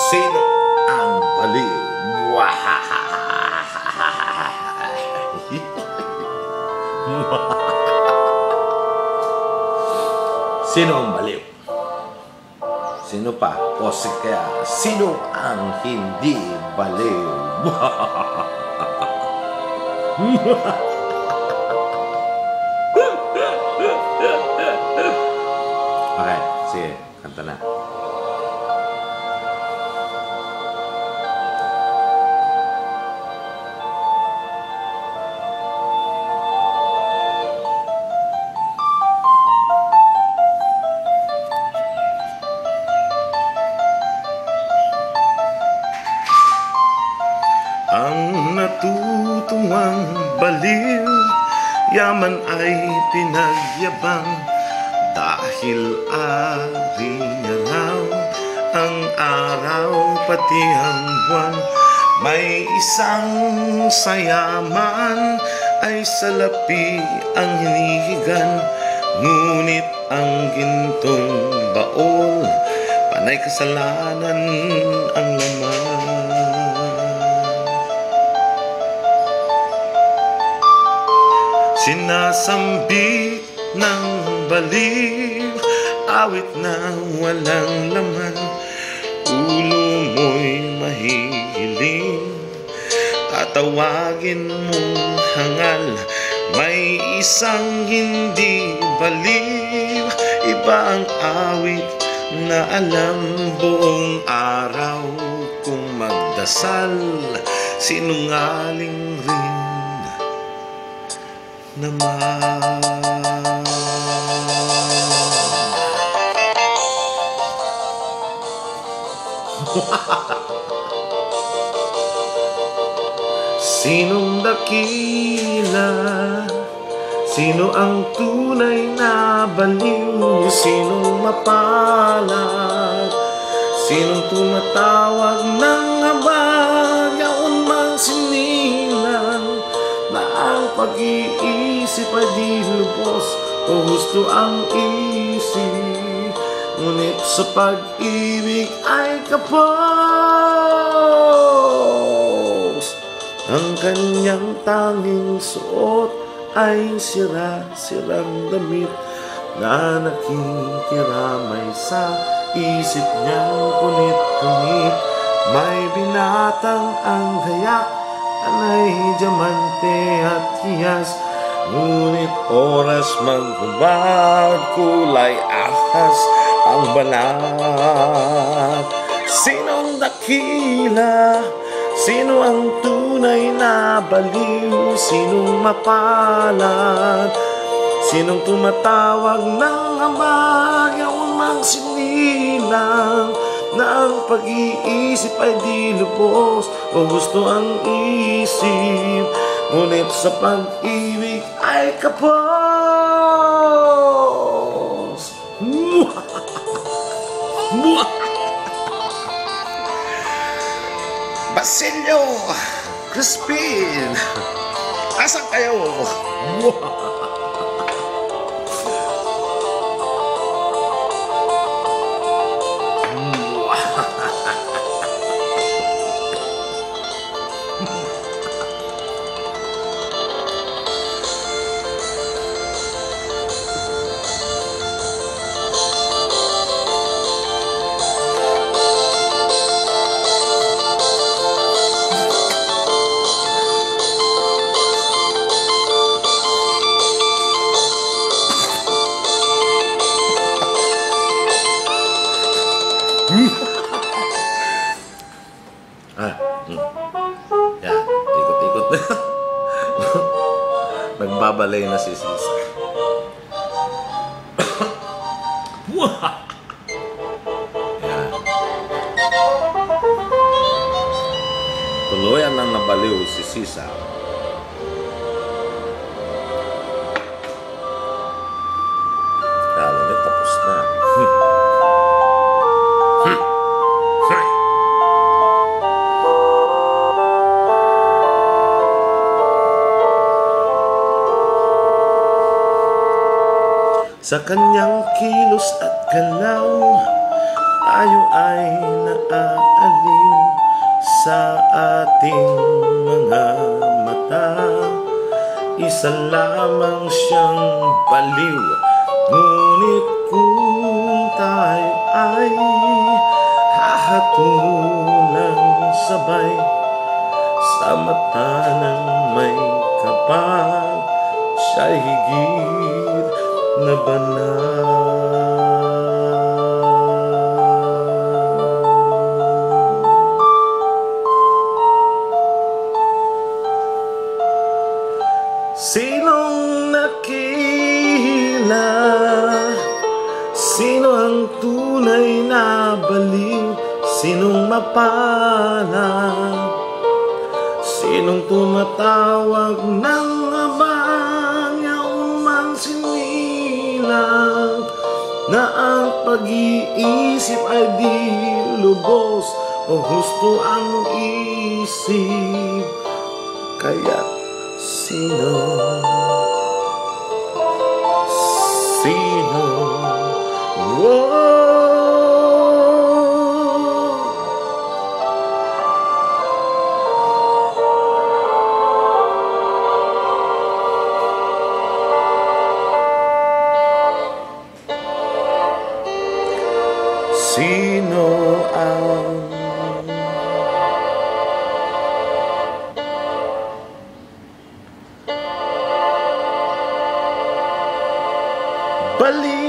Sino ang baliw? Sino ang baliw? Sino pa? O kaya, sino ang hindi baliw? Okay, sige, kanta na. Ang natutuwang baliw, yaman ay pinagyabang, dahil ari niya raw ang araw pati ang buwan. May isang sayaman ay salapi ang hinihigan, ngunit ang gintong baol, panay kasalanan ang laman. Sinasambit ng baliw, awit na walang laman, ulo mo'y mahihiling, tatawagin mong hangal. May isang hindi baliw, iba ang awit na alam, buong araw kung magdasal, sinungaling rin naman. Sinong dakila? Sino ang tunay na baliw? Sinong mapalad? Sinong tumatawag ng habag? Yaon mang sinilang na ang pag-iisip ay di lubos, o gusto ang isip, ngunit sa pag-ibig ay kapos. Ang kanyang tanging suot ay sira-sirang damit na nakikiramay sa isip niyang punit-punit. May binatang ang gayak, anay diamante at hiyas, ngunit oras maghubad, kulay ahas ang balat. Sinong dakila? Sino ang tunay na baliw? Sinong mapalad? Sinong tumatawag ng habag? Yaon mang sinilang na ang pag-iisip ay di lubos, o gusto ang isip, ngunit sa pag-ibig ay kapos. Basilio, Crispin, asan kayo? Yan, ikot-ikot na. Nagbabalay na si Sisa. Yan. Tuluyan nang nabaliw si Sisa. Kala niya tapos na. Sa kanyang kilos at galaw, tayo ay naaaliw. sa ating mga mata, isa lamang siyang baliw. Ngunit kung tayo ay hahatulang sabay sa mata ng may kapal, siya'y higit na banal. Sinong nakihila? Sino ang tunay na baliw? Sinong mapala? Sinong tumatawag ng abang? Yaon man sinilang na ang pag-iisip ay di lubos o husto ang isip. Kaya sino? Sino ang baliw?